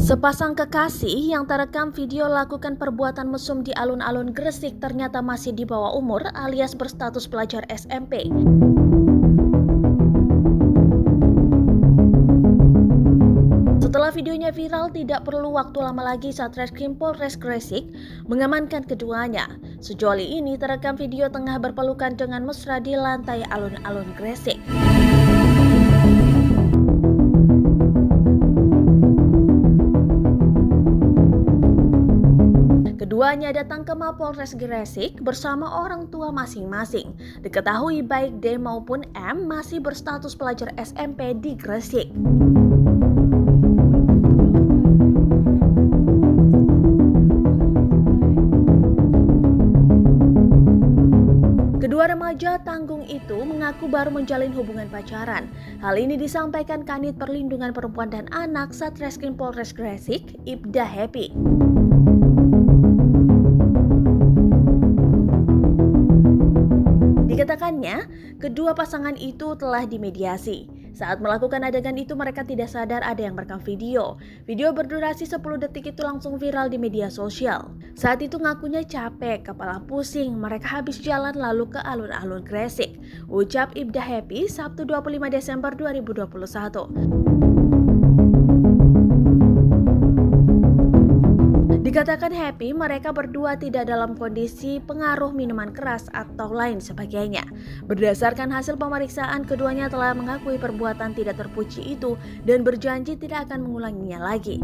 Sepasang kekasih yang terekam video lakukan perbuatan mesum di alun-alun Gresik ternyata masih di bawah umur alias berstatus pelajar SMP. Setelah videonya viral, tidak perlu waktu lama lagi Satreskrim Polres Gresik mengamankan keduanya. Sejoli ini terekam video tengah berpelukan dengan mesra di lantai alun-alun Gresik. Keduanya datang ke Mapolres Gresik bersama orang tua masing-masing. Diketahui baik D maupun M masih berstatus pelajar SMP di Gresik. Kedua remaja tanggung itu mengaku baru menjalin hubungan pacaran. Hal ini disampaikan Kanit Perlindungan Perempuan dan Anak Satreskrim Polres Gresik, Ibda Happy. Dikatakannya, kedua pasangan itu telah dimediasi. Saat melakukan adegan itu mereka tidak sadar ada yang merekam video. Video berdurasi 10 detik itu langsung viral di media sosial. Saat itu ngakunya capek, kepala pusing, mereka habis jalan lalu ke alun-alun Gresik. Ucap Ibda Happy Sabtu 25 Desember 2021. Dikatakan Happy, mereka berdua tidak dalam kondisi pengaruh minuman keras atau lain sebagainya. Berdasarkan hasil pemeriksaan, keduanya telah mengakui perbuatan tidak terpuji itu dan berjanji tidak akan mengulanginya lagi.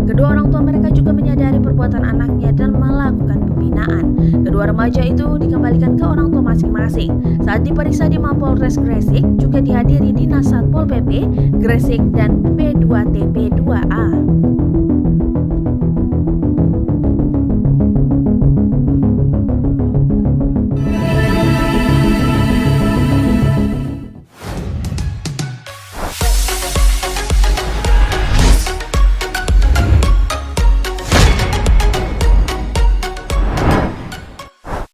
Kedua orang tua mereka juga menyadari perbuatan anaknya dan melakukan pembinaan. Kedua remaja itu dikembalikan ke orang tua masing-masing. Saat diperiksa di Mapolres Gresik, juga dihadiri Dinas Satpol PP Gresik dan P2TP2A.